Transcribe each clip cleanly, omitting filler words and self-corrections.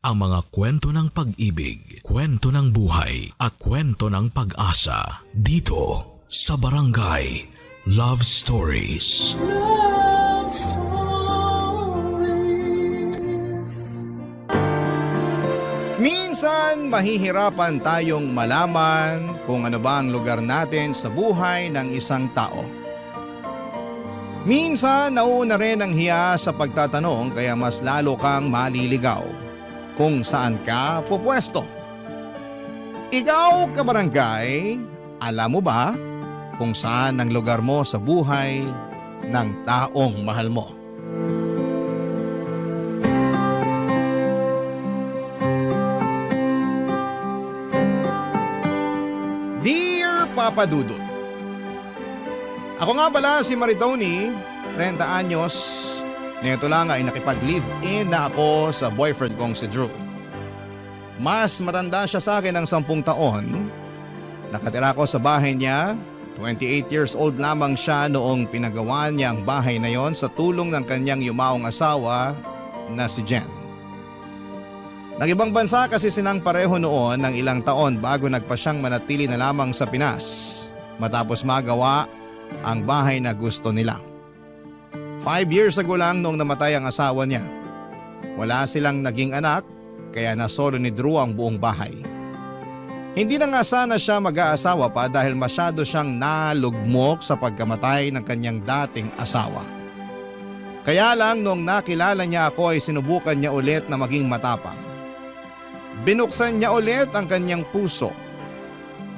ang mga kwento ng pag-ibig, kwento ng buhay at kwento ng pag-asa dito sa Barangay Love Stories. Love Stories. Minsan mahihirapan tayong malaman kung ano ba ang lugar natin sa buhay ng isang tao. Minsan nauna rin ang hiya sa pagtatanong kaya mas lalo kang maliligaw kung saan ka pupwesto. Ikaw, kabarangay, alam mo ba kung saan ang lugar mo sa buhay ng taong mahal mo? Dear Papa Dudut, ako nga pala si Maritoni, 30 anyos. Nito lang ay nakipag-live-in na ako sa boyfriend kong si Drew. Mas matanda siya sa akin ng 10 taon. Nakatira ko sa bahay niya. 28 years old lamang siya noong pinagawa niya ang bahay na yon sa tulong ng kanyang yumaong asawa na si Jen. Nag-ibang bansa kasi sinang pareho noon ng ilang taon bago nagpasyang manatili na lamang sa Pinas matapos magawa ang bahay na gusto nila. 5 years ago lang noong namatay ang asawa niya. Wala silang naging anak kaya nasolo ni Drew ang buong bahay. Hindi na nga sana siya mag-aasawa pa dahil masyado siyang nalugmok sa pagkamatay ng kanyang dating asawa. Kaya lang noong nakilala niya ako ay sinubukan niya ulit na maging matapang. Binuksan niya ulit ang kanyang puso.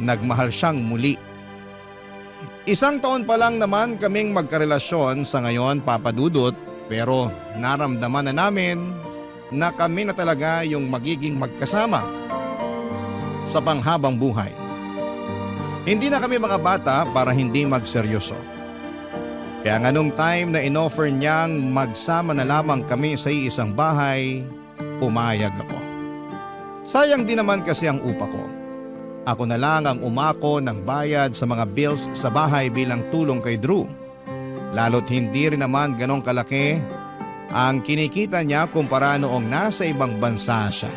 Nagmahal siyang muli. 1 taon pa lang naman kaming magkarelasyon sa ngayon, Papa Dudut, pero naramdaman na namin na kami na talaga yung magiging magkasama sa panghabang buhay. Hindi na kami mga bata para hindi magseryoso. Kaya nga nung time na inoffer niyang magsama na lamang kami sa isang bahay, pumayag ako. Sayang din naman kasi ang upa ko. Ako na lang ang umako ng bayad sa mga bills sa bahay bilang tulong kay Drew. Lalo't hindi rin naman ganong kalaki ang kinikita niya kumpara noong nasa ibang bansa siya.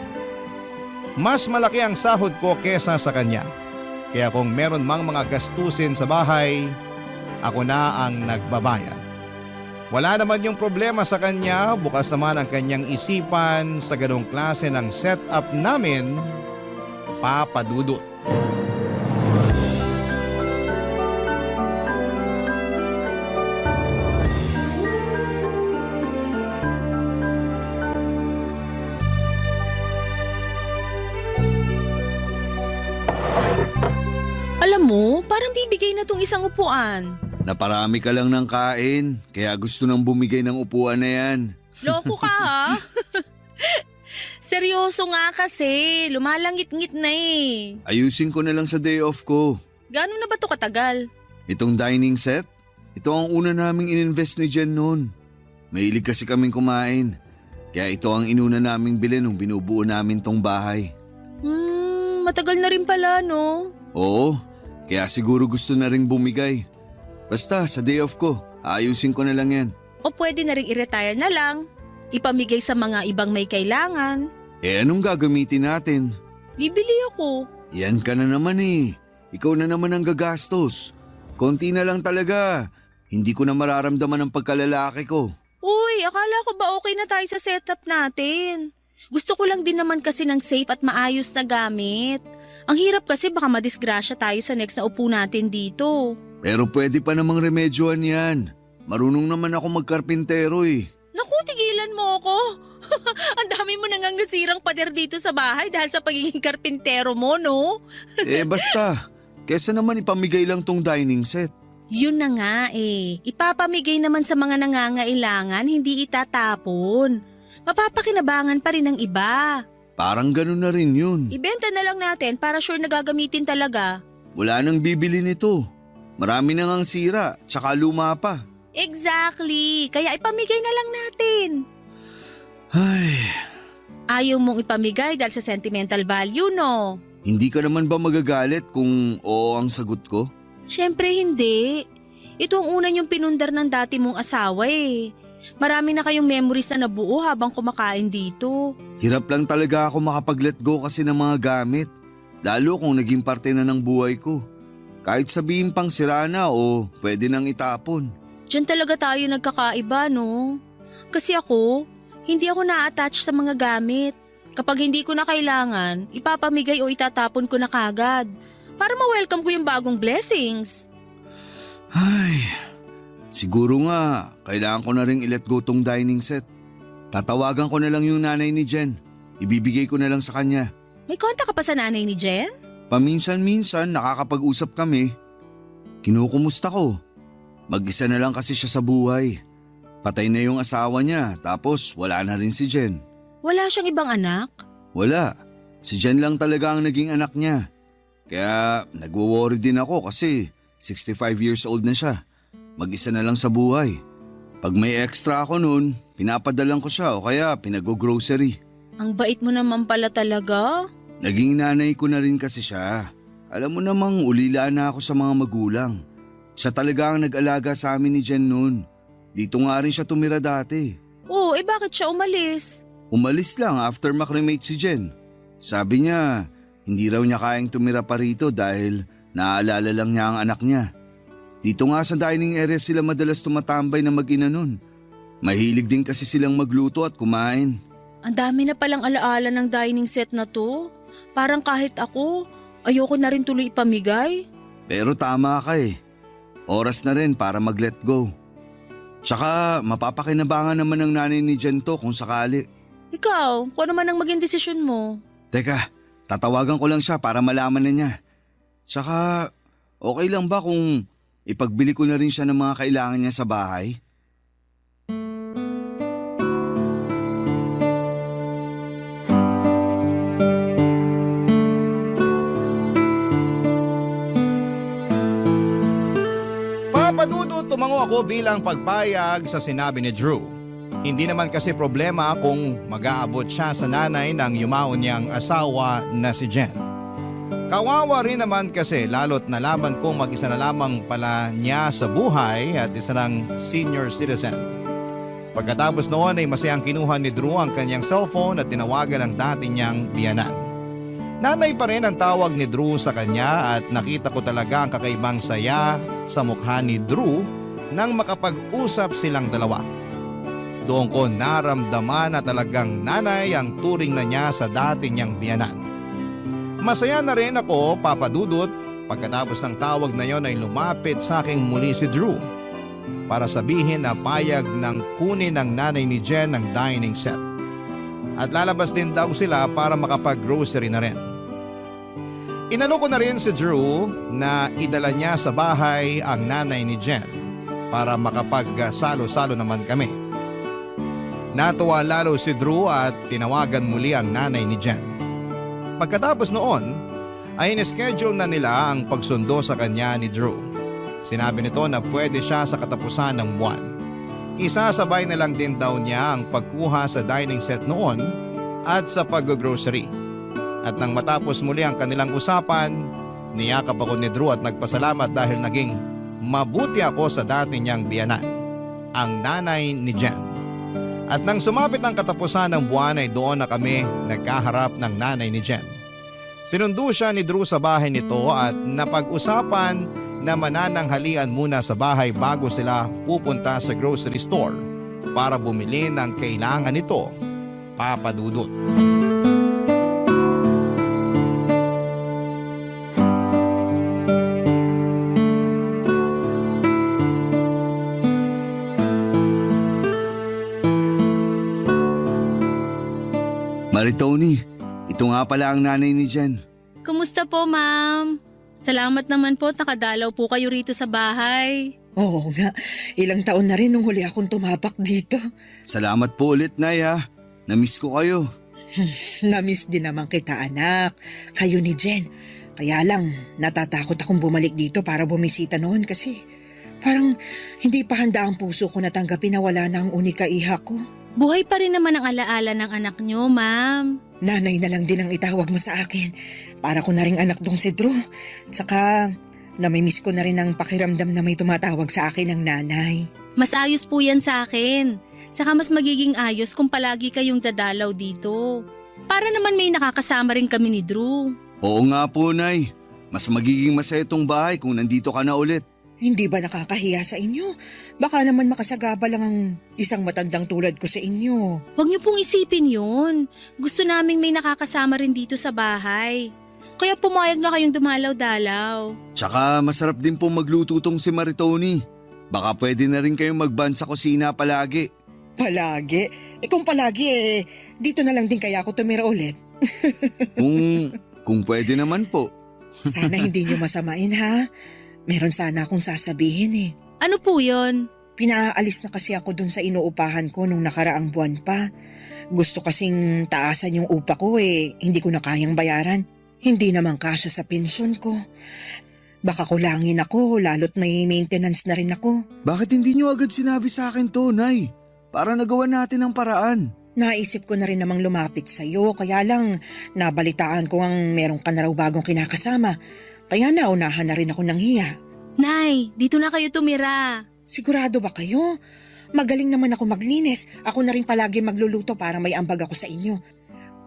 Mas malaki ang sahod ko kesa sa kanya. Kaya kung meron mang mga gastusin sa bahay, ako na ang nagbabayad. Wala naman yung problema sa kanya, bukas naman ang kanyang isipan sa ganong klase ng setup namin, Papa Dudut. Alam mo, parang bibigay na tong isang upuan. Naparami ka lang ng kain, kaya gusto nang bumigay ng upuan na yan. Loko ka ha? Seryoso nga kasi, lumalangit-ngit na eh. Ayusin ko na lang sa day off ko. Gano'n na ba to katagal? Itong dining set, ito ang una naming ininvest ni Jen noon. Mahilig kasi kaming kumain, kaya ito ang inuna naming bilhin nung binubuo namin tong bahay. Matagal na rin pala no? Oo, kaya siguro gusto na ring bumigay. Basta sa day off ko, ayusin ko na lang yan. O pwede na rin i-retire na lang. Ipamigay sa mga ibang may kailangan. Anong gagamitin natin? Bibili ako. Yan ka na naman eh. Ikaw na naman ang gagastos. Konti na lang talaga. Hindi ko na mararamdaman ang pagkalalaki ko. Uy, akala ko ba okay na tayo sa setup natin? Gusto ko lang din naman kasi ng safe at maayos na gamit. Ang hirap kasi baka madisgrasya tayo sa next na upo natin dito. Pero pwede pa namang remedyohan yan. Marunong naman ako magkarpintero eh. Naku, tigilan mo ako. Ang dami mo nang nasirang pader dito sa bahay dahil sa pagiging karpintero mo, no? Basta. Kesa naman ipamigay lang tong dining set. Yun na nga eh. Ipapamigay naman sa mga nangangailangan, hindi itatapon. Mapapakinabangan pa rin ng iba. Parang ganun na rin yun. Ibenta na lang natin para sure na gagamitin talaga. Wala nang bibili nito. Marami nang ang sira, tsaka luma pa. Exactly. Kaya ipamigay na lang natin. Ay, Ayaw mong ipamigay dahil sa sentimental value, no? hindi ka naman ba magagalit kung oo ang sagot ko? Siyempre hindi. Ito ang una niyong pinundar ng dati mong asawa eh. Marami na kayong memories na nabuo habang kumakain dito. Hirap lang talaga ako makapag-let go kasi ng mga gamit. Lalo kung naging parte na ng buhay ko. Kahit sabihin pang sira na o pwede nang itapon. Diyan talaga tayo nagkakaiba, no? Kasi ako, hindi ako na-attach sa mga gamit. Kapag hindi ko na kailangan, ipapamigay o itatapon ko na kagad. Para ma-welcome ko yung bagong blessings. Ay, siguro nga, kailangan ko na rin i-let go tong dining set. Tatawagan ko na lang yung nanay ni Jen. Ibibigay ko na lang sa kanya. May kontak ka pa sa nanay ni Jen? Paminsan-minsan nakakapag-usap kami. Kinukumusta ko. Mag-isa na lang kasi siya sa buhay. Patay na yung asawa niya tapos wala na rin si Jen. Wala siyang ibang anak? Wala. Si Jen lang talaga ang naging anak niya. Kaya nagwo-worry din ako kasi 65 years old na siya. Mag-isa na lang sa buhay. Pag may extra ako noon, pinapadalan ko siya o kaya pinag-grocery. Ang bait mo naman pala talaga. Naging nanay ko na rin kasi siya. Alam mo namang ulila na ako sa mga magulang. Siya talaga ang nag-alaga sa amin ni Jen noon. Dito nga rin siya tumira dati. Oh, bakit siya umalis? Umalis lang after makremate si Jen. Sabi niya, hindi raw niya kayang tumira pa rito dahil naaalala lang niya ang anak niya. Dito nga sa dining area sila madalas tumatambay na mag-ina nun. Mahilig din kasi silang magluto at kumain. Ang dami na palang alaala ng dining set na to. Parang kahit ako, ayoko na rin tuloy ipamigay. Pero tama ka eh. Oras na rin para mag-let go. Tsaka mapapakinabangan naman ng nanay ni Jen to kung sakali. Ikaw, kung ano man ang maging desisyon mo. Teka, tatawagan ko lang siya para malaman na niya. Tsaka okay lang ba kung ipagbili ko na rin siya ng mga kailangan niya sa bahay? Papadudot tumango ako bilang pagpayag sa sinabi ni Drew. Hindi naman kasi problema kung mag-aabot siya sa nanay ng yumaon niyang asawa na si Jen. Kawawa rin naman kasi lalo't nalaman kong mag-isa na lamang pala niya sa buhay at isa ng senior citizen. Pagkatapos noon ay masayang kinuha ni Drew ang kanyang cellphone at tinawagan ang dati niyang biyanan. Nanay pa rin ang tawag ni Drew sa kanya at nakita ko talaga ang kakaibang saya sa mukha ni Drew nang makapag-usap silang dalawa. Doon ko naramdaman na talagang nanay ang turing na niya sa dati niyang biyanan. Masaya na rin ako, Papa Dudut, pagkatapos ng tawag na yon ay lumapit sa aking muli si Drew para sabihin na payag ng kunin ng nanay ni Jen ng dining set. At lalabas din daw sila para makapag-grocery na rin. Inalo ko na rin si Drew na idala niya sa bahay ang nanay ni Jen para makapag-salo-salo naman kami. Natuwa lalo si Drew at tinawagan muli ang nanay ni Jen. Pagkatapos noon ay in-schedule na nila ang pagsundo sa kanya ni Drew. Sinabi nito na pwede siya sa katapusan ng buwan. Isasabay na lang din daw niya ang pagkuha sa dining set noon at sa pag-grocery. At nang matapos muli ang kanilang usapan, niyakap ako ni Drew at nagpasalamat dahil naging mabuti ako sa dati niyang biyanan, ang nanay ni Jen. At nang sumapit ang katapusan ng buwan ay doon na kami nagkaharap ng nanay ni Jen. Sinundo siya ni Drew sa bahay nito at napag-usapan na manananghalian muna sa bahay bago sila pupunta sa grocery store para bumili ng kailangan nito, Papa Dudut. Maritoni, ito nga pala ang nanay ni Jen. Kumusta po, ma'am? Salamat naman po, nakadalaw po kayo rito sa bahay. Oo nga, ilang taon na rin nung huli akong tumapak dito. Salamat po ulit, Nay ha. Namiss ko kayo. Namiss din naman kita, anak. Kayo ni Jen. Kaya lang, natatakot akong bumalik dito para bumisita noon kasi parang hindi pa handa ang puso ko na tanggapin na wala na ang unika iha ko. Buhay pa rin naman ang alaala ng anak nyo, ma'am. Nanay na lang din ang itawag mo sa akin. Para ko na ring anak dong si Drew. Tsaka Namimiss ko na rin ang pakiramdam na may tumatawag sa akin ng nanay. Mas ayos po yan sa akin. Saka mas magiging ayos kung palagi kayong dadalaw dito. Para naman may nakakasama rin kami ni Drew. Oo nga po, Nay. Mas magiging masaya itong bahay kung nandito ka na ulit. Hindi ba nakakahiya sa inyo? Baka naman makasagaba lang ang isang matandang tulad ko sa inyo. Huwag niyo pong isipin yun. Gusto naming may nakakasama rin dito sa bahay. Kaya pumayag na kayong dumalaw-dalaw. Tsaka masarap din pong magluto tong si Maritoni. Baka pwede na rin kayong magban sa kusina palagi. Palagi? Kung palagi dito na lang din kaya ako tumira ulit. Kung pwede naman po. Sana hindi niyo masamain ha. Meron sana akong sasabihin. Ano po yun? Pinaalis na kasi ako dun sa inuupahan ko nung nakaraang buwan pa. Gusto kasing taasan yung upa ko hindi ko na kayang bayaran. Hindi naman kasya sa pensyon ko. Baka kulangin ako lalo't may maintenance na rin ako. Bakit hindi niyo agad sinabi sa akin to, Nay? Para nagawa natin ang paraan. Naisip ko na rin namang lumapit sa'yo kaya lang nabalitaan ko ang meron ka na raw bagong kinakasama. Kaya naunahan na rin ako ng hiya. Nay, dito na kayo tumira. Sigurado ba kayo? Magaling naman ako maglinis. Ako na rin palagi magluluto para may ambag ako sa inyo.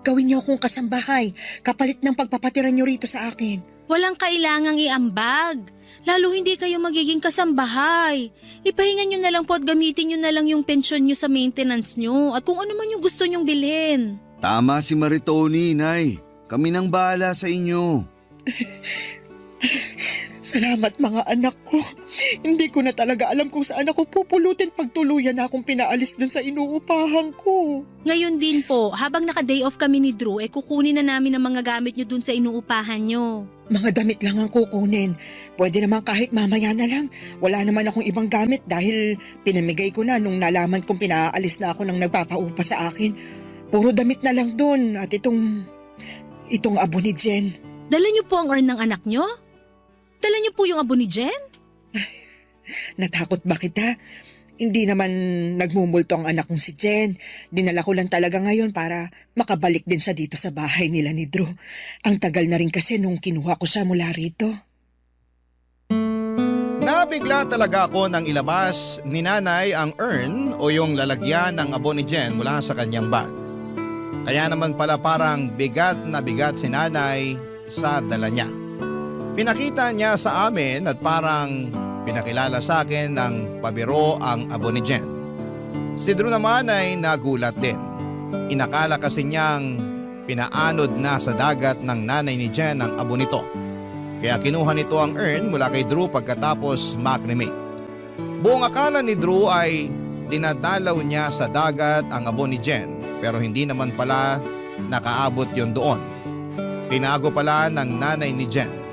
Gawin niyo akong kasambahay, kapalit ng pagpapatira niyo rito sa akin. Walang kailangang iambag. Lalo hindi kayo magiging kasambahay. Ipahinga nyo na lang po at gamitin nyo na lang yung pensyon nyo sa maintenance nyo at kung ano man yung gusto nyong bilhin. Tama si Maritoni, Nay. Kami nang bahala sa inyo. Salamat mga anak ko. Hindi ko na talaga alam kung saan ako pupulutin pag tuluyan na akong pinaalis dun sa inuupahan ko. Ngayon din po, habang naka-day off kami ni Drew, kukunin na namin ang mga gamit nyo dun sa inuupahan nyo. Mga damit lang ang kukunin. Pwede naman kahit mamaya na lang. Wala naman akong ibang gamit dahil pinamigay ko na nung nalaman kong pinaalis na ako ng nagpapaupa sa akin. Puro damit na lang dun at itong abo ni Jen. Dala nyo po ang urn ng anak nyo? Dala niyo po yung abo ni Jen? Natakot ba kita? Hindi naman nagmumulto ang anak kong si Jen. Dinala ko lang talaga ngayon para makabalik din siya dito sa bahay nila ni Drew. Ang tagal na rin kasi nung kinuha ko siya mula rito. Nabigla talaga ako nang ilabas ni nanay ang urn o yung lalagyan ng abo ni Jen mula sa kanyang bag. Kaya naman pala parang bigat na bigat si nanay sa dala niya. Pinakita niya sa amin at parang pinakilala sa akin ng pabiro ang abo ni Jen. Si Drew naman ay nagulat din. Inakala kasi niyang pinaanod na sa dagat ng nanay ni Jen ang abo nito. Kaya kinuha nito ang urn mula kay Drew pagkatapos makremate. Buong akala ni Drew ay dinadalaw niya sa dagat ang abo ni Jen pero hindi naman pala nakaabot yon doon. Tinago pala ng nanay ni Jen.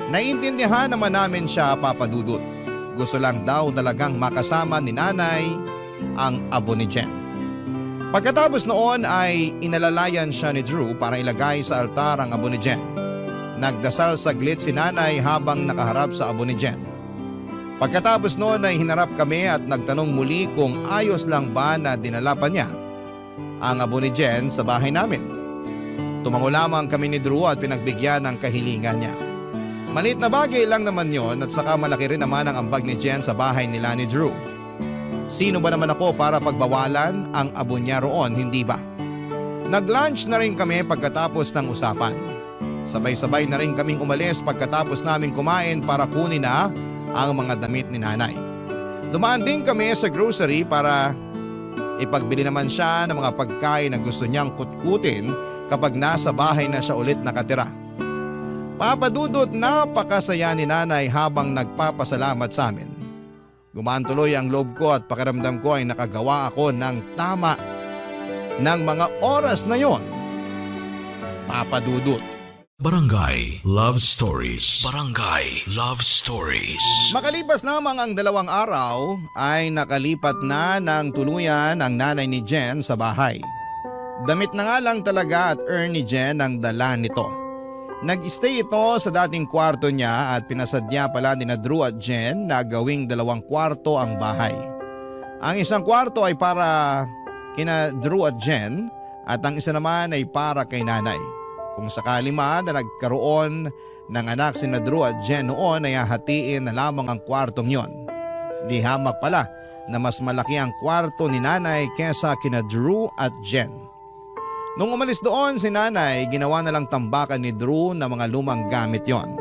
Naiintindihan naman namin siya, Papa Dudut. Gusto lang daw talagang makasama ni nanay ang abo ni Jen. Pagkatapos noon ay inalalayan siya ni Drew para ilagay sa altar ang abo ni Jen. Nagdasal saglit si nanay habang nakaharap sa abo ni Jen. Pagkatapos noon ay hinarap kami at nagtanong muli kung ayos lang ba na dinala pa niya ang abo ni Jen sa bahay namin. Tumango lamang kami ni Drew at pinagbigyan ng kahilingan niya. Maliit na bagay lang naman yon at saka malaki rin naman ang ambag ni Jen sa bahay nila ni Drew. Sino ba naman ako para pagbawalan ang abo niya roon, hindi ba? Nag-lunch na rin kami pagkatapos ng usapan. Sabay-sabay na rin kaming umalis pagkatapos namin kumain para kunin na ang mga damit ni nanay. Dumaan din kami sa grocery para ipagbili naman siya ng mga pagkain na gusto niyang kutkutin kapag nasa bahay na siya ulit nakatira. Papa Dudut, napakasaya ni nanay habang nagpapasalamat sa amin. Gumaan tuloy ang loob ko at pakiramdam ko ay nakagawa ako ng tama ng mga oras na yon. Papa Dudut. Barangay Love Stories. Barangay Love Stories. Makalipas namang ang 2 araw ay nakalipat na ng tuluyan ang nanay ni Jen sa bahay. Damit na nga lang talaga at urn ni Jen ang dala nito. Nag-stay ito sa dating kwarto niya at pinasadya pala ni na Drew at Jen na gawing 2 kwarto ang bahay. Ang isang kwarto ay para kina Drew at Jen at ang isa naman ay para kay nanay. Kung sakali man na nagkaroon ng anak sina Drew at Jen noon ay hahatiin na lamang ang kwartong yon. Di hamak pala na mas malaki ang kwarto ni nanay kesa kina Drew at Jen. Nung umalis doon si nanay, ginawa na lang tambakan ni Drew na mga lumang gamit yon.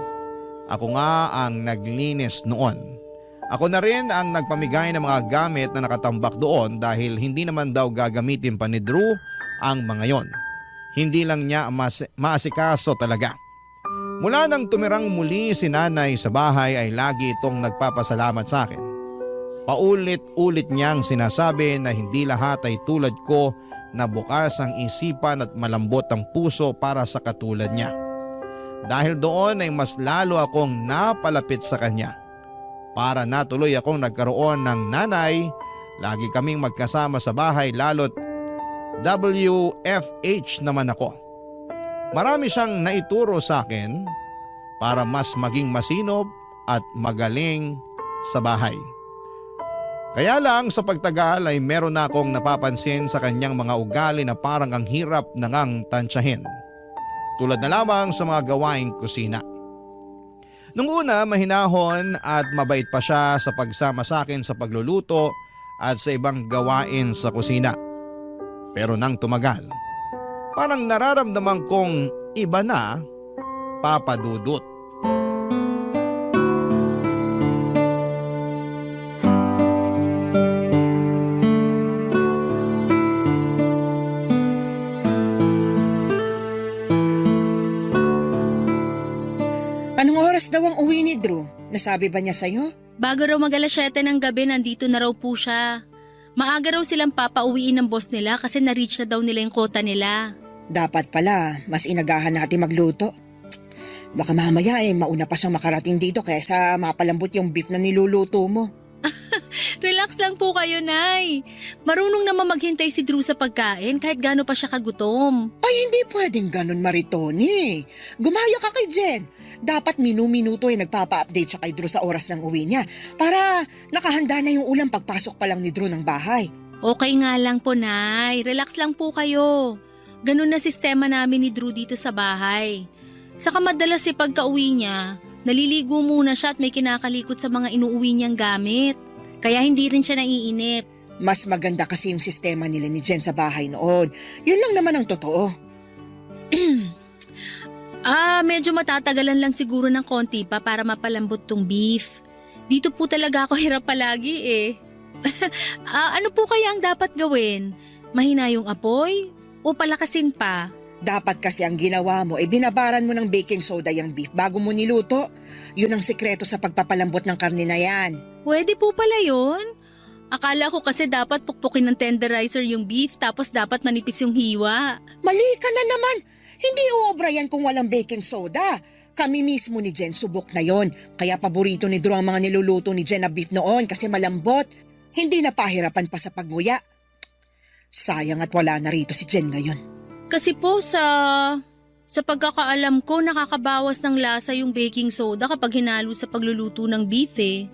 Ako nga ang naglinis noon. Ako na rin ang nagpamigay ng mga gamit na nakatambak doon dahil hindi naman daw gagamitin pa ni Drew ang mga yon. Hindi lang niya maasikaso talaga. Mula nang tumirang muli si nanay sa bahay ay lagi itong nagpapasalamat sa akin. Paulit-ulit niyang sinasabi na hindi lahat ay tulad ko na bukas ang isipan at malambot ang puso para sa katulad niya. Dahil doon ay mas lalo akong napalapit sa kanya. Para natuloy akong nagkaroon ng nanay, lagi kaming magkasama sa bahay lalo't WFH naman ako. Marami siyang naituro sa akin para mas maging masinob at magaling sa bahay. Kaya lang sa pagtagal ay meron na akong napapansin sa kanyang mga ugali na parang ang hirap na ngang tansyahin. Tulad na lamang sa mga gawaing kusina. Nung una mahinahon at mabait pa siya sa pagsama sa akin sa pagluluto at sa ibang gawain sa kusina. Pero nang tumagal, parang nararamdaman kong iba na, Papa Dudut. Anong oras daw ang uwi ni Drew? Nasabi ba niya sa'yo? Bago raw mag-alas 7 ng gabi, nandito na raw po siya. Maaga raw silang papauwiin ng boss nila kasi na-reach na daw nila yung quota nila. Dapat pala, mas inagahan natin magluto. Baka mamaya mauna pa siyang makarating dito kaysa mapalambot yung beef na niluluto mo. Relax lang po kayo, Nay. Marunong naman maghintay si Drew sa pagkain kahit gaano pa siya kagutom. Ay, hindi pwedeng ganun, Maritoni. Gumaya ka kay Jen. Dapat minu-minuto nagpapa-update siya kay Drew sa oras ng uwi niya para nakahanda na yung ulam pagpasok pa lang ni Drew ng bahay. Okay nga lang po, Nay. Relax lang po kayo. Ganun na sistema namin ni Drew dito sa bahay. Saka madalas pagka-uwi niya, naliligo muna siya at may kinakalikot sa mga inuuwi niyang gamit. Kaya hindi rin siya naiinip. Mas maganda kasi yung sistema nila ni Jen sa bahay noon. Yun lang naman ang totoo. Medyo matatagalan lang siguro ng konti pa para mapalambot tong beef. Dito po talaga ako hirap palagi eh. Ano po kaya ang dapat gawin? Mahina yung apoy o palakasin pa? Dapat kasi ang ginawa mo, binabaran mo ng baking soda yung beef bago mo niluto. Yun ang sikreto sa pagpapalambot ng karne na yan. Pwede po pala yun? Akala ko kasi dapat pukpukin ng tenderizer yung beef tapos dapat manipis yung hiwa. Mali ka na naman. Hindi uobra yan kung walang baking soda. Kami mismo ni Jen subok na yon. Kaya paborito ni Drew ang mga niluluto ni Jen na beef noon kasi malambot. Hindi na pahirapan pa sa pagnguya. Sayang at wala na rito si Jen ngayon. Kasi po sa pagkakaalam ko nakakabawas ng lasa yung baking soda kapag hinalo sa pagluluto ng beef eh.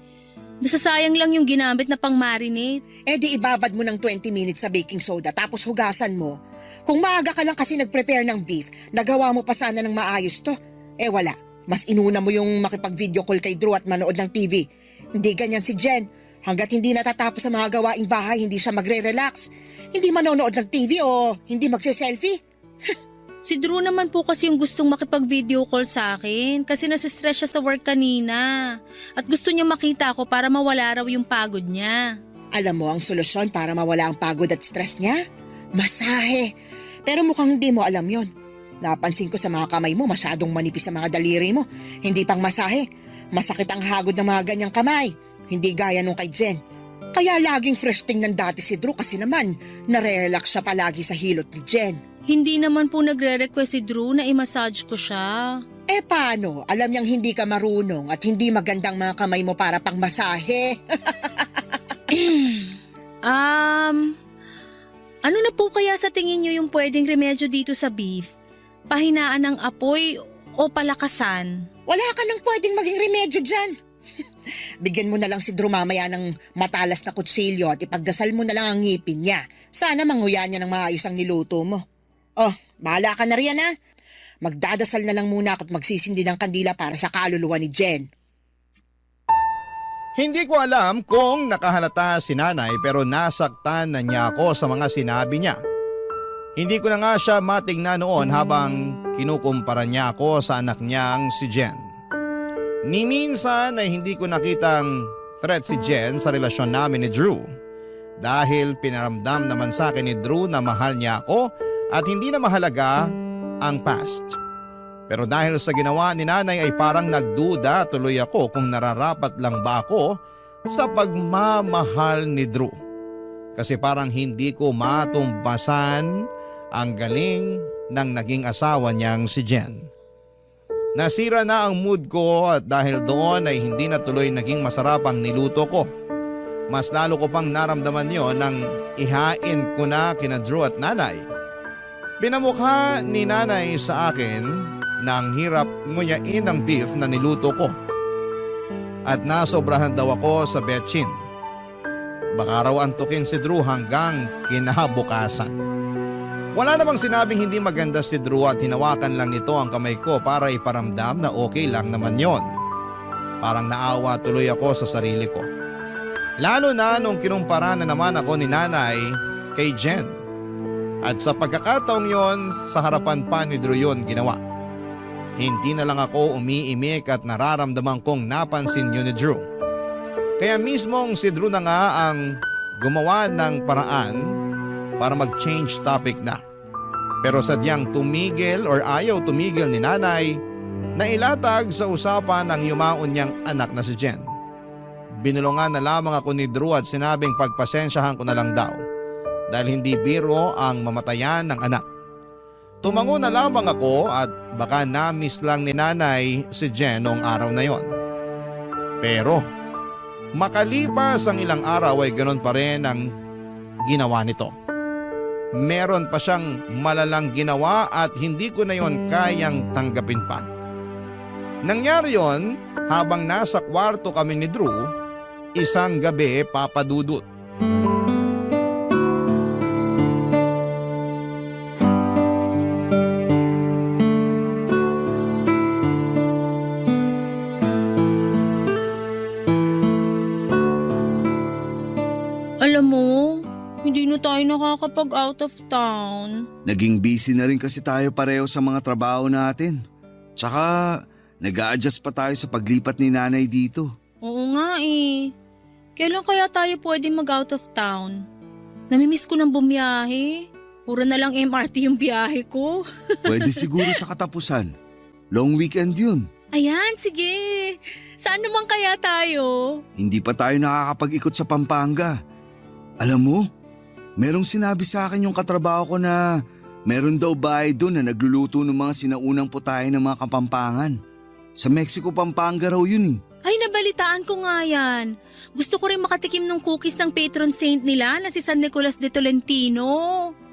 Nasasayang lang yung ginamit na pang-marinate. Di ibabad mo ng 20 minutes sa baking soda tapos hugasan mo. Kung maaga ka lang kasi nag-prepare ng beef, nagawa mo pa sana ng maayos to. Wala. Mas inuna mo yung makipag-video call kay Drew at manood ng TV. Hindi ganyan si Jen. Hanggat hindi natatapos ang mga gawaing bahay, hindi siya magre-relax. Hindi manonood ng TV o hindi magse-selfie. Si Drew naman po kasi yung gustong makipag-video call sa akin kasi nasistress siya sa work kanina. At gusto niya makita ako para mawala raw yung pagod niya. Alam mo ang solusyon para mawala ang pagod at stress niya? Masahe. Pero mukhang hindi mo alam yon. Napansin ko sa mga kamay mo masyadong manipis sa mga daliri mo. Hindi pang masahe. Masakit ang hagod ng mga ganyang kamay. Hindi gaya nung kay Jen. Kaya laging fresh tingnan dati si Drew kasi naman nare-relax siya palagi sa hilot ni Jen. Hindi naman po nagre-request si Drew na i-massage ko siya. Paano? Alam niyang hindi ka marunong at hindi magandang mga kamay mo para pang masahe. Ano na po kaya sa tingin niyo yung pwedeng remedyo dito sa beef? Pahinaan ng apoy o palakasan? Wala ka nang pwedeng maging remedyo dyan. Bigyan mo na lang si Drew mamaya ng matalas na kutsilyo at ipagdasal mo na lang ang ngipin niya. Sana manguya niya ng maayos ang niluto mo. Bahala ka na riyan ha. Magdadasal na lang muna ako at magsisindi ng kandila para sa kaluluwa ni Jen. Hindi ko alam kung nakahalata si nanay pero nasaktan na niya ako sa mga sinabi niya. Hindi ko na nga siya matingnan noon habang kinukumpara niya ako sa anak niyang si Jen. Ni minsan ay hindi ko nakitang threat si Jen sa relasyon namin ni Drew. Dahil pinaramdam naman sa akin ni Drew na mahal niya ako at hindi na mahalaga ang past. Pero dahil sa ginawa ni nanay ay parang nagduda tuloy ako kung nararapat lang ba ako sa pagmamahal ni Drew. Kasi parang hindi ko matumbasan ang galing ng naging asawa niyang si Jen. Nasira na ang mood ko at dahil doon ay hindi na tuloy naging masarap ang niluto ko. Mas lalo ko pang naramdaman yon nang ihain ko na kina Drew at nanay. Pinamukha ni nanay sa akin na ang hirap ngunyain ang beef na niluto ko. At nasobrahan daw ako sa betchin. Baka raw antukin si Drew hanggang kinabukasan. Wala namang sinabing hindi maganda si Drew at hinawakan lang nito ang kamay ko para iparamdam na okay lang naman yon. Parang naawa tuloy ako sa sarili ko. Lalo na nung kinumpara na naman ako ni nanay kay Jen. At sa pagkakataong yon, sa harapan pa ni Drew yun ginawa. Hindi na lang ako umiimik at nararamdaman kong napansin yun ni Drew. Kaya mismong si Drew na nga ang gumawa ng paraan para mag-change topic na. Pero sadyang tumigil or ayaw tumigil ni nanay na ilatag sa usapan ang yumaon niyang anak na si Jen. Binulungan na lamang ako ni Drew at sinabing pagpasensyahan ko na lang daw dahil hindi biro ang mamatayan ng anak. Tumango na lamang ako at baka na-miss lang ni nanay si Jen noong araw na yon. Pero makalipas ang ilang araw ay ganoon pa rin ang ginawa nito. Meron pa siyang malalang ginawa at hindi ko na yon kayang tanggapin pa. Nangyari yon habang nasa kwarto kami ni Drew isang gabi, Papa Dudut. Alam mo, hindi na tayo nakakapag out of town. Naging busy na rin kasi tayo pareho sa mga trabaho natin. Tsaka nag-a-adjust pa tayo sa paglipat ni nanay dito. Oo nga eh. Kailan kaya tayo pwede mag-out of town? Namimiss ko ng bumiyahe. Puro na lang MRT yung biyahe ko. Pwede siguro sa katapusan. Long weekend yun. Ayan, sige. Saan naman kaya tayo? Hindi pa tayo nakakapag-ikot sa Pampanga. Alam mo, merong sinabi sa akin yung katrabaho ko na meron daw bahay doon na nagluluto ng mga sinaunang putahe ng mga Kapampangan. Sa Mexico, Pampanga raw yun eh. Ay, nabalitaan ko nga yan. Gusto ko rin makatikim ng cookies ng patron saint nila na si San Nicolas de Tolentino.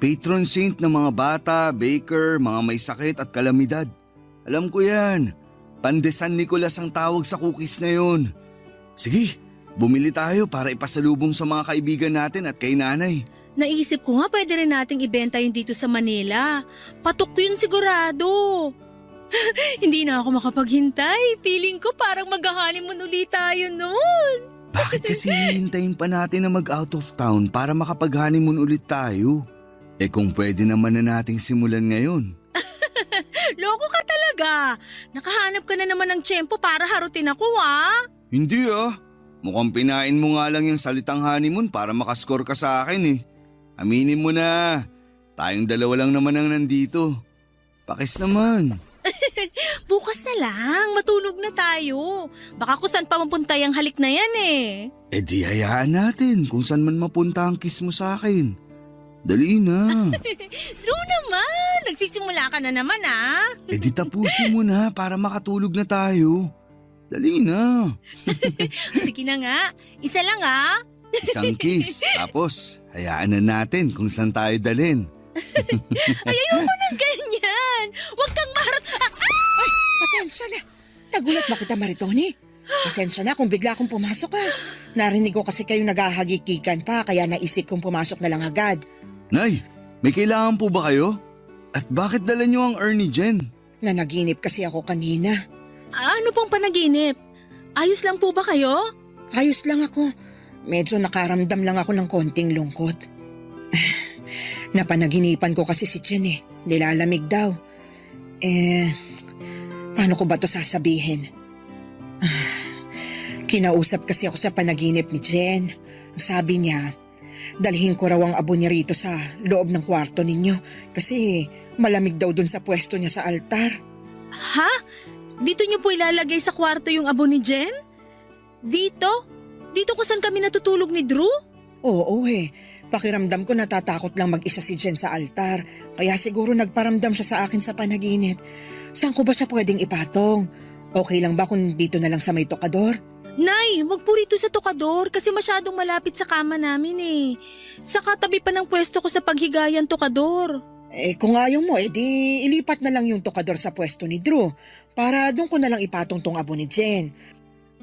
Patron saint ng mga bata, baker, mga may sakit at kalamidad. Alam ko yan. Pande San Nicolas ang tawag sa cookies na yun. Sige, bumili tayo para ipasalubong sa mga kaibigan natin at kay nanay. Naisip ko nga pwede rin nating ibenta yun dito sa Manila. Patok yun sigurado. Hindi na ako makapaghintay. Feeling ko parang mag-honeymoon ulit tayo noon. Bakit kasi hihintayin pa natin na mag-out of town para makapag-honeymoon ulit tayo? Eh kung pwede naman na nating simulan ngayon. Loko ka talaga. Nakahanap ka na naman ng tiyempo para harutin ako Hindi Mukhang pinain mo nga lang yung salitang honeymoon para makascore ka sa akin eh. Aminin mo na. Tayong dalawa lang naman ang nandito. Pakis naman. Bukas na lang, matulog na tayo. Baka kung saan pa mapunta yung halik na yan eh. Eh di hayaan natin kung saan man mapunta ang kiss mo sa akin. Dali na. True naman, nagsisimula ka na naman Eh di tapusin mo na para makatulog na tayo. Dali na. Sige na nga, isa lang Isang kiss, tapos hayaan na natin kung saan tayo dalhin. Ay, ayoko na ganyan. Huwag kang maharot. Ay, pasensya na. Nagulat ba kita, Maritoni? Pasensya na kung bigla akong pumasok Narinig ko kasi kayo naghahagikikan pa kaya naisip kong pumasok na lang agad. Nay, may kailangan po ba kayo? At bakit dala niyo ang Ernie Jen? Nanaginip kasi ako kanina. Ano pong panaginip? Ayos lang po ba kayo? Ayos lang ako. Medyo nakaramdam lang ako ng konting lungkot. Napanaginipan ko kasi si Jen eh. Nilalamig daw. Paano ko ba to sasabihin? Kinausap kasi ako sa panaginip ni Jen. Ang sabi niya, dalhin ko raw ang abo niya rito sa loob ng kwarto ninyo kasi malamig daw dun sa pwesto niya sa altar. Ha? Dito niyo po ilalagay sa kwarto yung abo ni Jen? Dito? Dito kung saan kami natutulog ni Drew? Oo eh. Pakiramdam ko natatakot lang mag-isa si Jen sa altar. Kaya siguro nagparamdam siya sa akin sa panaginip. Saan ko ba siya pwedeng ipatong? Okay lang ba kung dito na lang sa may tokador? Nay, wag po rito sa tokador kasi masyadong malapit sa kama namin eh. Sa katabi pa ng pwesto ko sa paghigayan tokador. Kung ayaw mo, di ilipat na lang yung tokador sa pwesto ni Drew para doon ko na lang ipatong tong abo ni Jen.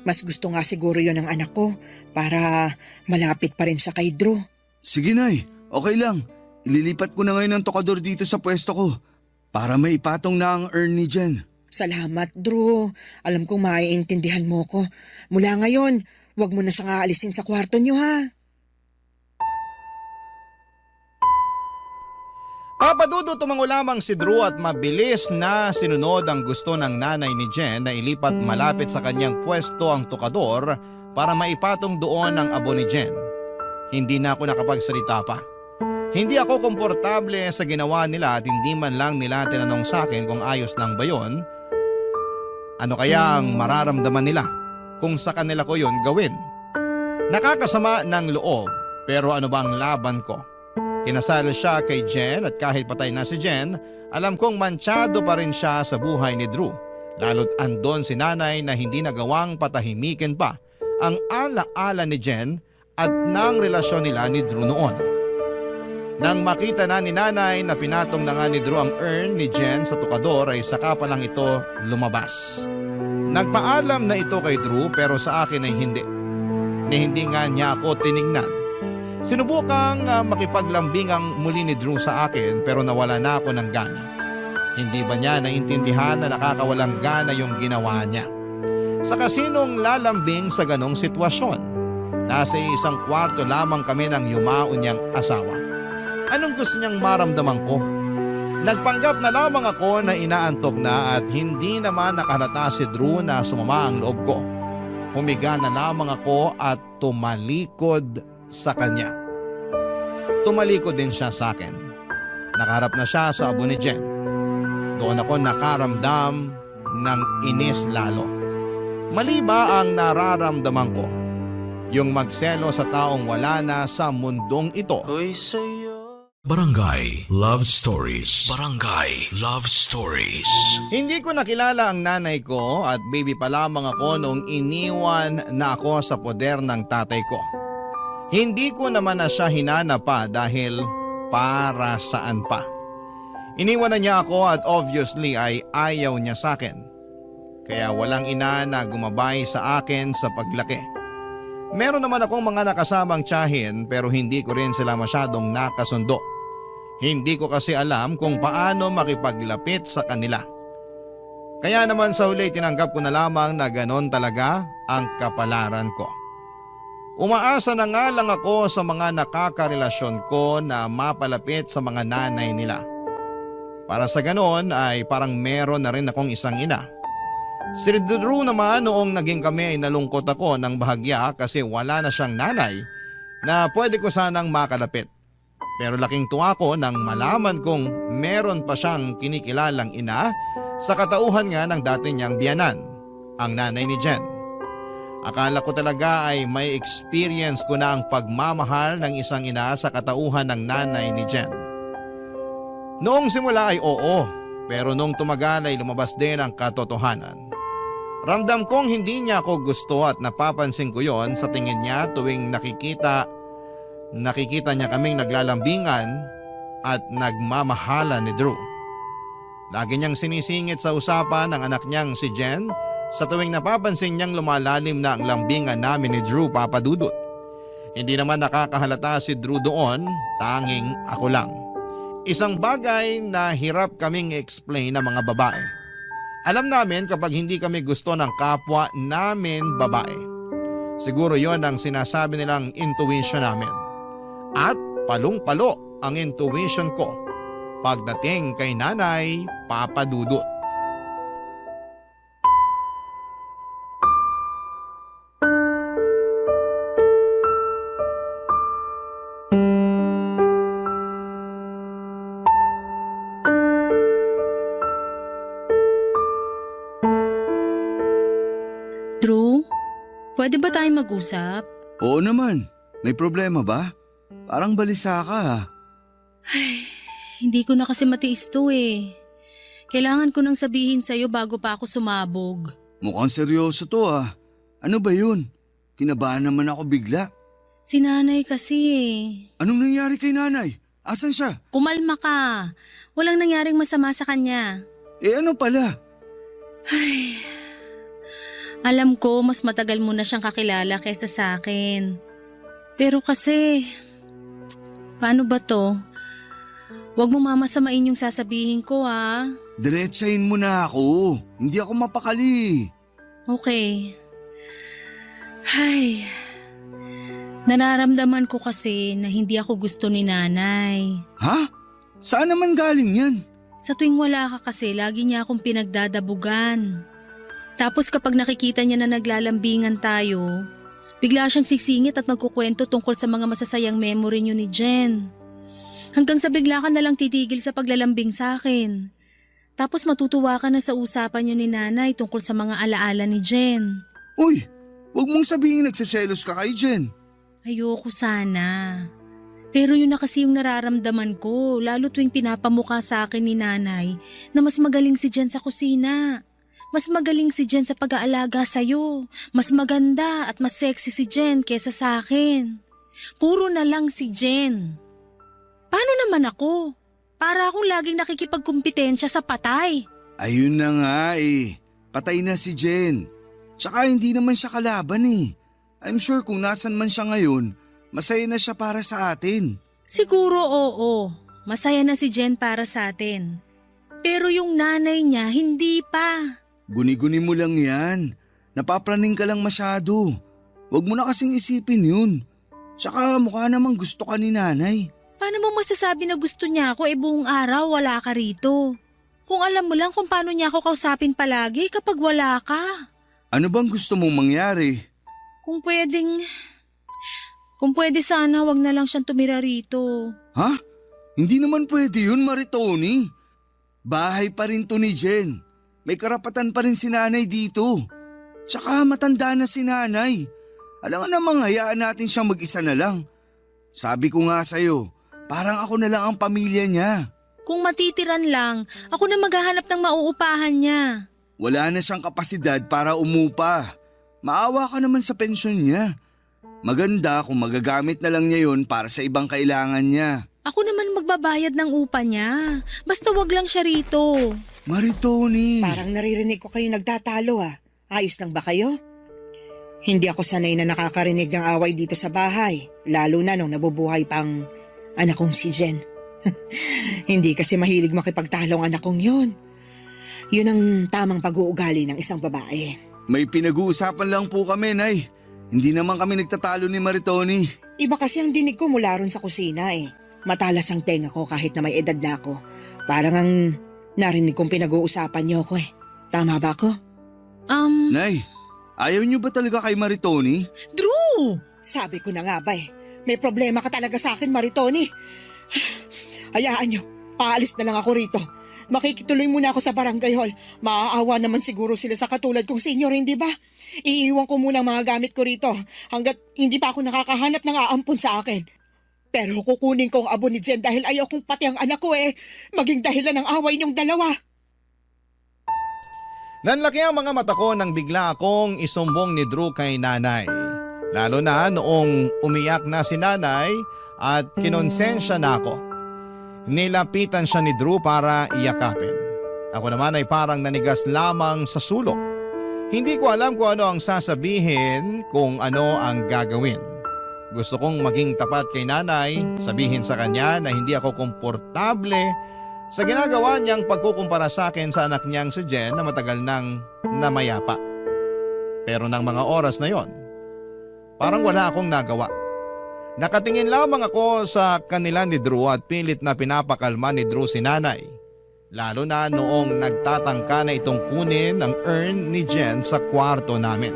Mas gusto nga siguro yon ng anak ko para malapit pa rin siya kay Drew. Sige Nay, okay lang. Ililipat ko na ngayon ang tokador dito sa pwesto ko para may ipatong na ang urn ni Jen. Salamat, Drew. Alam kong maiintindihan mo ko. Mula ngayon, wag mo na siyang aalisin sa kwarto niyo ha. Papadudot tumango lamang si Drew at mabilis na sinunod ang gusto ng nanay ni Jen na ilipat malapit sa kanyang pwesto ang tokador para maipatong doon ang abo ni Jen. Hindi na ako nakapagsalita pa. Hindi ako komportable sa ginawa nila at hindi man lang nila tinanong sa akin kung ayos lang ba yun. Ano kaya ang mararamdaman nila kung sa kanila ko yun gawin? Nakakasama ng loob pero ano ba ang laban ko? Kinasal siya kay Jen at kahit patay na si Jen, alam kong mantsado pa rin siya sa buhay ni Drew. Lalo't andon si nanay na hindi nagawang patahimikin pa ang ala-ala ni Jen at ng relasyon nila ni Drew noon. Nang makita na ni nanay na pinatong na nga ni Drew ang urn ni Jen sa tukador ay saka pa lang ito lumabas. Nagpaalam na ito kay Drew pero sa akin ay hindi. Ni hindi nga niya ako tinignan. Sinubukang makipaglambing ang muli ni Drew sa akin pero nawala na ako ng gana. Hindi ba niya naintindihan na nakakawalang gana yung ginawa niya? Sa kasinong lalambing sa ganong sitwasyon? Nasa isang kwarto lamang kami ng yumao niyang asawa. Anong gusto niyang maramdaman ko? Nagpanggap na lamang ako na inaantok na at hindi naman nakahalata si Drew na sumama ang loob ko. Humiga na lamang ako at tumalikod sa kanya. Tumalikod din siya sa akin. Nakaharap na siya sa abo ni Jen. Doon ako nakaramdam ng inis lalo. Mali ba ang nararamdaman ko? Yung magselo sa taong wala na sa mundong ito. Barangay Love Stories. Barangay Love Stories. Hindi ko nakilala ang nanay ko at baby pa lamang ako noong iniwan na ako sa poder ng tatay ko. Hindi ko naman na siya hinana pa dahil para saan pa. Iniwan na niya ako at obviously ay ayaw niya sa akin. Kaya walang ina na gumabay sa akin sa paglaki. Meron naman akong mga nakasamang tiyahin pero hindi ko rin sila masyadong nakasundo. Hindi ko kasi alam kung paano makipaglapit sa kanila. Kaya naman sa huli tinanggap ko na lamang na ganon talaga ang kapalaran ko. Umaasa na nga lang ako sa mga nakakarelasyon ko na mapalapit sa mga nanay nila. Para sa ganon ay parang meron na rin akong isang ina. Si Drew naman noong naging kami ay nalungkot ako ng bahagya kasi wala na siyang nanay na pwede ko sanang makalapit. Pero laking tuwa ko nang malaman kong meron pa siyang kinikilalang ina sa katauhan nga ng dati niyang biyanan, ang nanay ni Jen. Akala ko talaga ay may experience ko na ang pagmamahal ng isang ina sa katauhan ng nanay ni Jen. Noong simula ay oo, pero noong tumagal ay lumabas din ang katotohanan. Ramdam kong hindi niya ako gusto at napapansin ko yon sa tingin niya tuwing nakikita niya kaming naglalambingan at nagmamahala ni Drew. Lagi niyang sinisingit sa usapan ng anak niyang si Jen sa tuwing napapansin niyang lumalalim na ang lambingan namin ni Drew, Papa Dudut. Hindi naman nakakahalata si Drew doon, tanging ako lang. Isang bagay na hirap kaming explain ng mga babae. Alam namin kapag hindi kami gusto ng kapwa namin babae. Siguro yon ang sinasabi nilang intuition namin. At palong-palo ang intuition ko pagdating kay Nanay Papa Dudut. Drew, pwede ba tayong mag-usap? Oo naman, may problema ba? Parang balisa ka ha. Hindi ko na kasi matiis to eh. Kailangan ko nang sabihin sa'yo bago pa ako sumabog. Mukhang seryoso to ha. Ano ba yun? Kinabahan naman ako bigla. Si nanay kasi eh. Anong nangyari kay nanay? Asan siya? Kumalma ka. Walang nangyaring masama sa kanya. Eh ano pala? Alam ko mas matagal mo na siyang kakilala kaysa sa akin. Pero kasi, paano ba to? Huwag mo mamasamain yung sasabihin ko ha. Diretsahin mo na ako. Hindi ako mapakali. Okay. Nararamdaman ko kasi na hindi ako gusto ni nanay. Ha? Saan naman galing yan? Sa tuwing wala ka kasi, lagi niya akong pinagdadabugan. Tapos kapag nakikita niya na naglalambingan tayo, bigla siyang sisingit at magkukwento tungkol sa mga masasayang memory niyo ni Jen. Hanggang sa bigla ka na lang titigil sa paglalambing sa akin. Tapos matutuwa ka na sa usapan niyo ni nanay tungkol sa mga alaala ni Jen. Uy, wag mong sabihin nagsiselos ka kay Jen. Ayoko sana. Pero yun na kasi yung nararamdaman ko, lalo tuwing pinapamukha sa akin ni nanay na mas magaling si Jen sa kusina. Mas magaling si Jen sa pag-aalaga sa'yo. Mas maganda at mas sexy si Jen kesa sa akin. Puro na lang si Jen. Paano naman ako? Para akong laging nakikipagkumpetensya sa patay. Ayun na nga eh. Patay na si Jen. Tsaka hindi naman siya kalaban eh. I'm sure kung nasan man siya ngayon, masaya na siya para sa atin. Siguro oo. Masaya na si Jen para sa atin. Pero yung nanay niya, hindi pa. Guni-guni mo lang yan. Napapraning ka lang masyado. Huwag mo na kasing isipin yun. Tsaka mukha namang gusto ka ni nanay. Paano mo masasabi na gusto niya ako buong araw wala ka rito? Kung alam mo lang kung paano niya ako kausapin palagi kapag wala ka. Ano bang gusto mong mangyari? Kung pwede sana wag na lang siyang tumira rito. Ha? Hindi naman pwede yun, Maritoni. Bahay pa rin to ni Jen. May karapatan pa rin si nanay dito. Tsaka matanda na si nanay. Alam nga namang hayaan natin siyang mag-isa na lang. Sabi ko nga sa'yo, parang ako na lang ang pamilya niya. Kung matitiran lang, ako na maghahanap ng mauupahan niya. Wala na siyang kapasidad para umupa. Maawa ka naman sa pensyon niya. Maganda kung magagamit na lang niya yun para sa ibang kailangan niya. Ako naman magbabayad ng upa niya. Basta wag lang siya rito. Maritoni! Parang naririnig ko kayo nagtatalo ah. Ayos lang ba kayo? Hindi ako sanay na nakakarinig ng away dito sa bahay. Lalo na nung nabubuhay pang anak kong si Jen. Hindi kasi mahilig makipagtalo ang anak kong yun. Yun ang tamang pag-uugali ng isang babae. May pinag-uusapan lang po kami, Nay. Hindi naman kami nagtatalo ni Maritoni. Iba kasi ang dinig ko mula ron sa kusina eh. Matalas ang tenga ko kahit na may edad na ako. Parang ang narinig kong pinag-uusapan niyo ko eh. Tama ba ako? Nay, ayaw niyo ba talaga kay Maritoni? Drew! Sabi ko na nga ba eh. May problema ka talaga sa akin, Maritoni. Hayaan niyo, aalis na lang ako rito. Makikituloy muna ako sa barangay hall. Maaawa naman siguro sila sa katulad kong senior, hindi ba? Iiwan ko muna ang mga gamit ko rito hanggat hindi pa ako nakakahanap ng aampon sa akin. Pero kukunin ko ang abo ni Jen dahil ayaw kong pati ang anak ko maging dahilan ng away niyong dalawa. Nanlaki ang mga mata ko nang bigla akong isumbong ni Drew kay nanay. Lalo na noong umiyak na si nanay at kinonsensya na ako. Nilapitan siya ni Drew para iyakapin. Ako naman ay parang nanigas lamang sa sulok. Hindi ko alam kung ano ang sasabihin, kung ano ang gagawin. Gusto kong maging tapat kay nanay, sabihin sa kanya na hindi ako komportable sa ginagawa niyang pagkukumpara sa akin sa anak niyang si Jen na matagal nang namayapa. Pero ng mga oras na yon, parang wala akong nagawa. Nakatingin lamang ako sa kanila ni Drew at pilit na pinapakalma ni Drew si nanay. Lalo na noong nagtatangka na itong kunin ang urn ni Jen sa kwarto namin.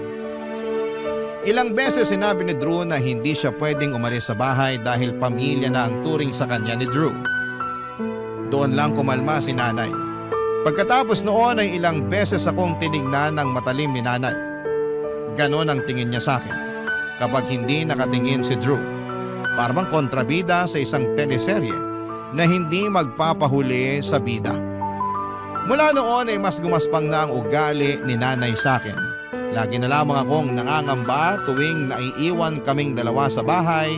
Ilang beses sinabi ni Drew na hindi siya pwedeng umalis sa bahay dahil pamilya na ang turing sa kanya ni Drew. Doon lang kumalma si nanay. Pagkatapos noon ay ilang beses akong tinignan ng matalim ni nanay. Ganon ang tingin niya sa akin kapag hindi nakatingin si Drew. Parang kontrabida sa isang teleserye na hindi magpapahuli sa bida. Mula noon ay mas gumaspang na ang ugali ni nanay sa akin. Lagi na lamang akong nangangamba tuwing naiiwan kaming dalawa sa bahay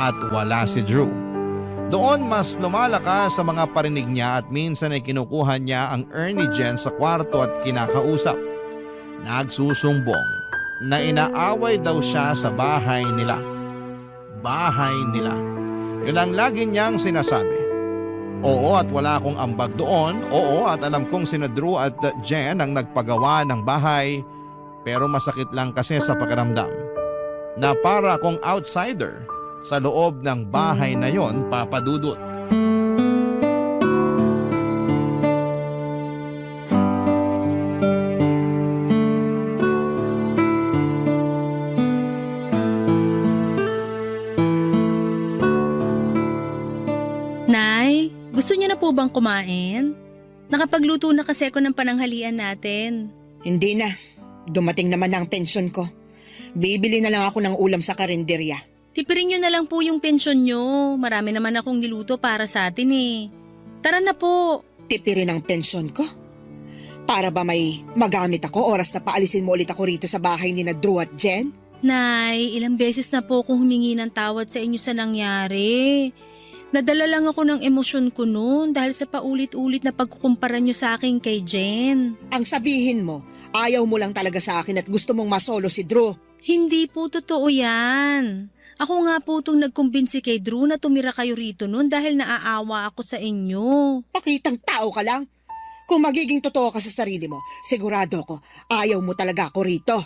at wala si Drew. Doon mas lumalakas sa mga parinig niya at minsan ay kinukuha niya ang urn ni Jen sa kwarto at kinakausap. Nagsusumbong na inaaway daw siya sa bahay nila. Bahay nila. Yun ang lagi niyang sinasabi. Oo at wala akong ambag doon. Oo at alam kong sina Drew at Jen ang nagpagawa ng bahay. Pero masakit lang kasi sa pakiramdam na para akong outsider sa loob ng bahay na yon, Papa Dudut. Nay, gusto niyo na po bang kumain? Nakapagluto na kasi ako ng pananghalian natin. Hindi na. Dumating naman na ang pensyon ko. Bibili na lang ako ng ulam sa karinderya. Tipirin niyo na lang po yung pensyon niyo. Marami naman akong niluto para sa atin eh. Tara na po. Tipirin ang pensyon ko? Para ba may magamit ako oras na paalisin mo ulit ako rito sa bahay ni na Drew at Jen? Nay, ilang beses na po akong humingi ng tawad sa inyo sa nangyari. Nadala lang ako ng emosyon ko noon dahil sa paulit-ulit na pagkukumpara niyo sa akin kay Jen. Ang sabihin mo, ayaw mo lang talaga sa akin at gusto mong masolo si Drew. Hindi po totoo yan. Ako nga po itong nagkumbinsi kay Drew na tumira kayo rito noon dahil naaawa ako sa inyo. Pakitang tao ka lang. Kung magiging totoo ka sa sarili mo, sigurado ko, ayaw mo talaga ako rito.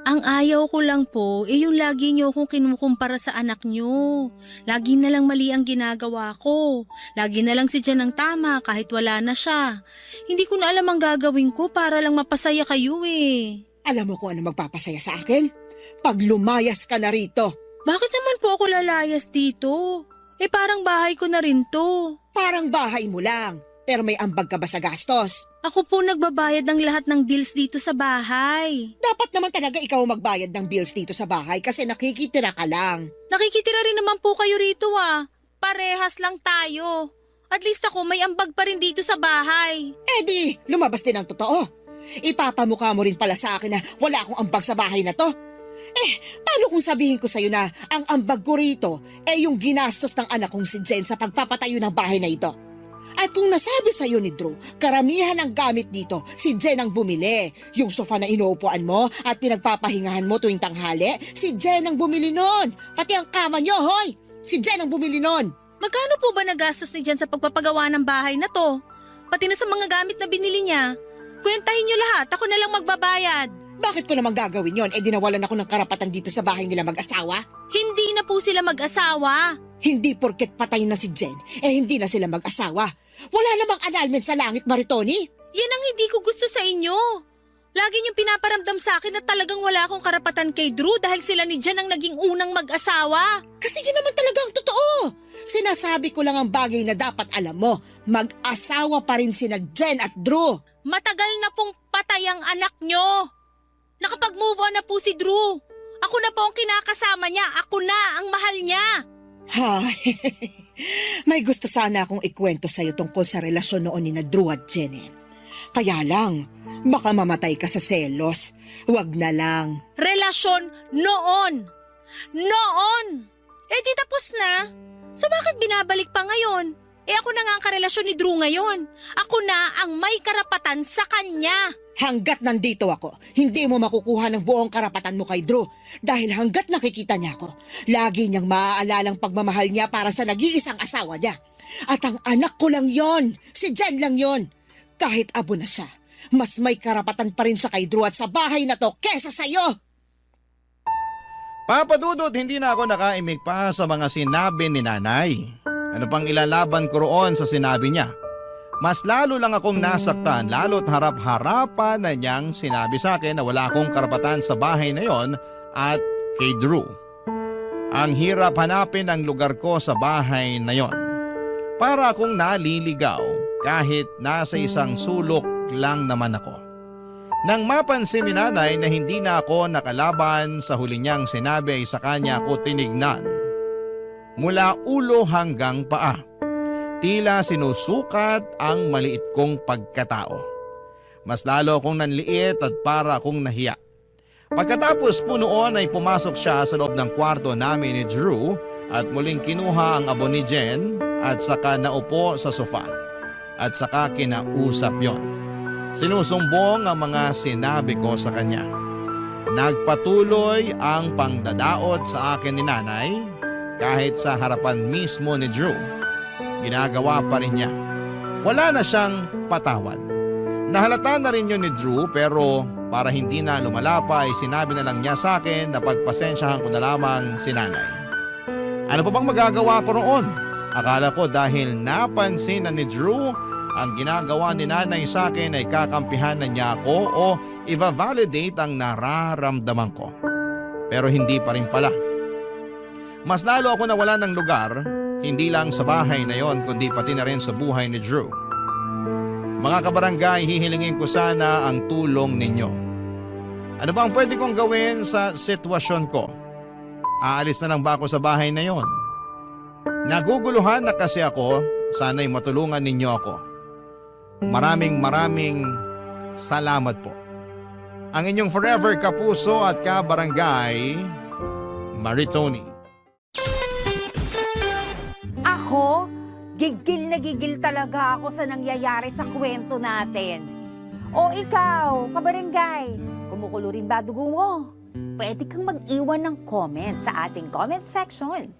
Ang ayaw ko lang po, yung lagi niyo akong kinukumpara sa anak niyo. Lagi na lang mali ang ginagawa ko. Lagi na lang si Jan ang tama kahit wala na siya. Hindi ko na alam ang gagawin ko para lang mapasaya kayo eh. Alam mo kung ano magpapasaya sa akin? Pag lumayas ka na rito. Bakit naman po ako lalayas dito? Eh parang bahay ko na rin to. Parang bahay mo lang, pero may ambag ka ba sa gastos? Ako po nagbabayad ng lahat ng bills dito sa bahay. Dapat naman talaga ikaw ang magbayad ng bills dito sa bahay kasi nakikitira ka lang. Nakikitira rin naman po kayo rito ah. Parehas lang tayo. At least ako may ambag pa rin dito sa bahay. Eh di, lumabas din ang totoo. Ipapamukha mo rin pala sa akin na wala akong ambag sa bahay na to. Paano kung sabihin ko sa'yo na ang ambag ko rito yung ginastos ng anak kong si Jen sa pagpapatayo ng bahay na ito? At kung nasabi sa'yo ni Drew, karamihan ng gamit dito, si Jen ang bumili. Yung sofa na inuupuan mo at pinagpapahingahan mo tuwing tanghali, si Jen ang bumili nun. Pati ang kama nyo, hoy! Si Jen ang bumili nun. Magkano po ba nagastos ni Jen sa pagpapagawa ng bahay na to? Pati na sa mga gamit na binili niya. Kwentahin niyo lahat, ako na lang magbabayad. Bakit ko naman gagawin yon? Dinawalan ako ng karapatan dito sa bahay nila mag-asawa? Hindi na po sila mag-asawa. Hindi porket patay na si Jen, hindi na sila mag-asawa. Wala namang annulment sa langit, Maritoni. Yan ang hindi ko gusto sa inyo. Lagi niyong pinaparamdam sa akin na talagang wala akong karapatan kay Drew dahil sila ni Jen ang naging unang mag-asawa. Kasi yun naman talaga ang totoo. Sinasabi ko lang ang bagay na dapat alam mo. Mag-asawa pa rin sina Jen at Drew. Matagal na pong patay ang anak niyo. Nakapag-move on na po si Drew. Ako na po ang kinakasama niya. Ako na ang mahal niya. Hay, may gusto sana akong ikwento sa'yo tungkol sa relasyon noon ni na Drew at Jen. Kaya lang, baka mamatay ka sa selos. Huwag na lang. Relasyon noon. Noon. Di tapos na. So bakit binabalik pa ngayon? Ako na nga ang karelasyon ni Drew ngayon. Ako na ang may karapatan sa kanya. Hanggat nandito ako, hindi mo makukuha ng buong karapatan mo kay Drew. Dahil hanggat nakikita niya ako, lagi niyang maaalalang pagmamahal niya para sa nag-iisang asawa niya. At ang anak ko lang yon, si Jen lang yon. Kahit abo na siya, mas may karapatan pa rin siya kay Drew at sa bahay na to kesa sa'yo. Papa Dudut, hindi na ako nakaimik pa sa mga sinabi ni nanay. Ano pang ilalaban ko roon sa sinabi niya? Mas lalo lang akong nasaktan lalo't harap-harapan na niyang sinabi sa akin na wala akong karapatan sa bahay na yon at kay Drew. Ang hirap hanapin ang lugar ko sa bahay na yon. Para akong naliligaw kahit nasa isang sulok lang naman ako. Nang mapansin ni nanay na hindi na ako nakalaban sa huli niyang sinabi ay sa kanya ako tinignan. Mula ulo hanggang paa. Tila sinusukat ang maliit kong pagkatao. Mas lalo akong nanliit at para akong nahiya. Pagkatapos po noon ay pumasok siya sa loob ng kwarto namin ni Drew at muling kinuha ang abo ni Jen at saka naupo sa sofa. At saka kinausap yon. Sinusumbong ang mga sinabi ko sa kanya. Nagpatuloy ang pangdadaot sa akin ni nanay kahit sa harapan mismo ni Drew. Ginagawa pa rin niya. Wala na siyang patawad. Nahalata na rin yun ni Drew pero para hindi na lumalapa ay sinabi na lang niya sa akin na pagpasensyahan ko na lamang si nanay. Ano pa bang magagawa ko roon? Akala ko dahil napansin na ni Drew ang ginagawa ni nanay sa akin ay kakampihan na niya ako o i-validate ang nararamdaman ko. Pero hindi pa rin pala. Mas lalo ako nawala ng lugar. Hindi lang sa bahay na yon kundi pati na rin sa buhay ni Drew. Mga kabarangay, hihilingin ko sana ang tulong ninyo. Ano ba ang pwede kong gawin sa sitwasyon ko? Aalis na lang ba ako sa bahay na yon? Naguguluhan na kasi ako, sana'y matulungan ninyo ako. Maraming salamat po. Ang inyong forever kapuso at kabarangay, Maritoni. Ako, gigil na gigil talaga ako sa nangyayari sa kwento natin. O ikaw, kabarangay, kumukulo rin ba dugo mo? Pwede kang mag-iwan ng comment sa ating comment section.